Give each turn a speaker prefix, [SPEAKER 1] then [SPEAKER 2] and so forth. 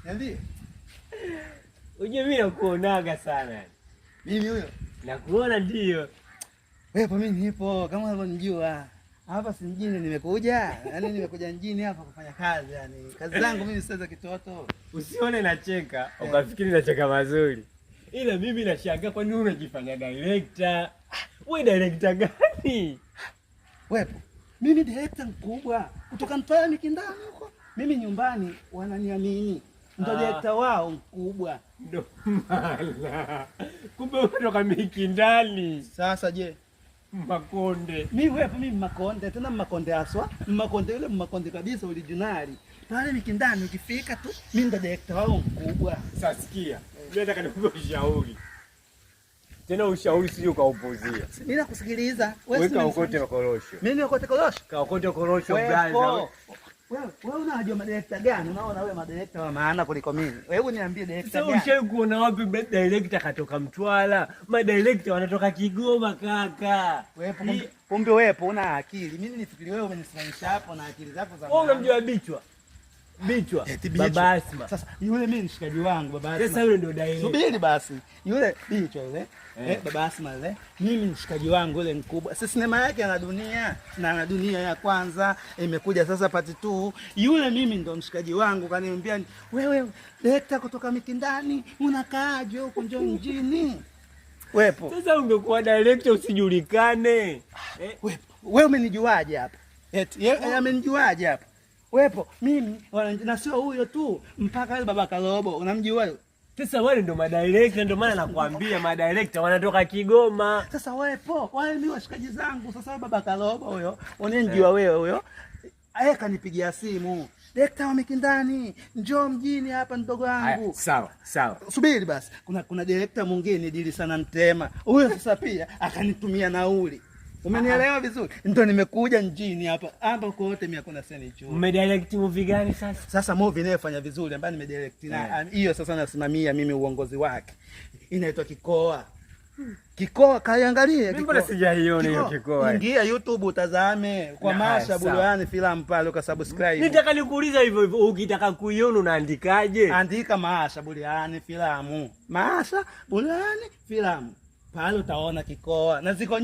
[SPEAKER 1] Niambie.
[SPEAKER 2] Uje mimi nakuonaga sana.
[SPEAKER 1] Mimi huyo?
[SPEAKER 2] Nakuona ndio.
[SPEAKER 1] Wewe mimi nipo kama unavyonijua. Hapa si mjini nimekuja. Yaani nimekuja mjini hapa kufanya kazi yani. Kazi zangu mimi sio za kitoto.
[SPEAKER 2] Usione nacheka, ukafikiri nacheka mazuri. Ila mimi nashangaa kwa nini unajifanya director? Wewe director gani?
[SPEAKER 1] Wewe mimi director mkubwa kutoka Mtwara Mikindani huko. Mimi nyumbani wananiamini. Ndio director wao mkubwa.
[SPEAKER 2] Ndo mala. Kumbe kutoka Mikindani.
[SPEAKER 1] Sasa je,
[SPEAKER 2] Makonde.
[SPEAKER 1] Mimi Makonde, tena Makonde aswa, Makonde yule Makonde kabisa originali. Pale Mikindani ukifika tu, mimi ndo director wao mkubwa.
[SPEAKER 2] Sasa sikia. Mimi nataka nikupe ushauri. Tena ushauri sio kaupozia.
[SPEAKER 1] Mimi nakusikiliza.
[SPEAKER 2] Wewe kaokote korosho.
[SPEAKER 1] Mimi niokote korosho.
[SPEAKER 2] Kaokote korosho brother.
[SPEAKER 1] Wewe unajua madirekta gani? Unaona wewe madirekta wa maana kuliko mimi. Hebu niambie director gani?
[SPEAKER 2] Sasa ushawahi kuona wapi director katoka Mtwara? Madirekta wanatoka Kigoma kaka.
[SPEAKER 1] Wewe pombe wewe una akili. Mimi nifikiri wewe umenisimamisha hapo na akili zako za.
[SPEAKER 2] Wewe unamjua Bichwa? Bichwa. Baba Asma.
[SPEAKER 1] Sasa yule mimi mshikaji wangu Baba Asma.
[SPEAKER 2] Sasa yule ndio director.
[SPEAKER 1] Subiri basi. Yule Bichwa yule. Baba Asma yule. Mimi mshikaji wangu yule mkubwa. Sasa sinema yake ana dunia. Na ana dunia ya kwanza imekuja sasa part 2. Yule mimi ndo mshikaji wangu kaniambia wewe director kutoka Mikindani unakaaje huko njoo mjini? Wepo.
[SPEAKER 2] Sasa ungekuwa director usijulikane.
[SPEAKER 1] Wewe umenijuaje hapa? Eti yeye amenijuaje hapa? Wepo mimi na sio huyo tu mpaka yule baba Kalobo unamjua yule.
[SPEAKER 2] Sasa wale ndo madirector, ndio maana nakwambia madirector wanatoka Kigoma.
[SPEAKER 1] Sasa wepo wale ni washikaji zangu. Sasa baba Kalobo huyo unanijua wewe huyo. Aye kanipigia simu. Director wa Mikindani, njoo mjini hapa mdogo wangu.
[SPEAKER 2] Sawa.
[SPEAKER 1] Subiri basi. Kuna director mwingine dili sana Mtema. Huyo sasa pia akanitumia nauli. Umenielewa vizuri? Ndio nimekuja mjini hapa. Hapa kote mimi hakuna seni chuo.
[SPEAKER 2] Umedirect movie gani sasa?
[SPEAKER 1] Sasa movie inayofanya vizuri ambayo nimedirect na hiyo sasa nasimamia mimi uongozi wake. Inaitwa Kikoa. Kikoa kaiangalie.
[SPEAKER 2] Mimi mbona sijaiona hiyo Kikoa?
[SPEAKER 1] Ingia YouTube utazame kwa Masha Burudani Filamu pale ukasubscribe.
[SPEAKER 2] Nitaka nikuuliza hivyo ukitaka kuiona unaandikaje?
[SPEAKER 1] Andika Masha Burudani Filamu. Masha Burudani Filamu. Pale utaona Kikoa. Na ziko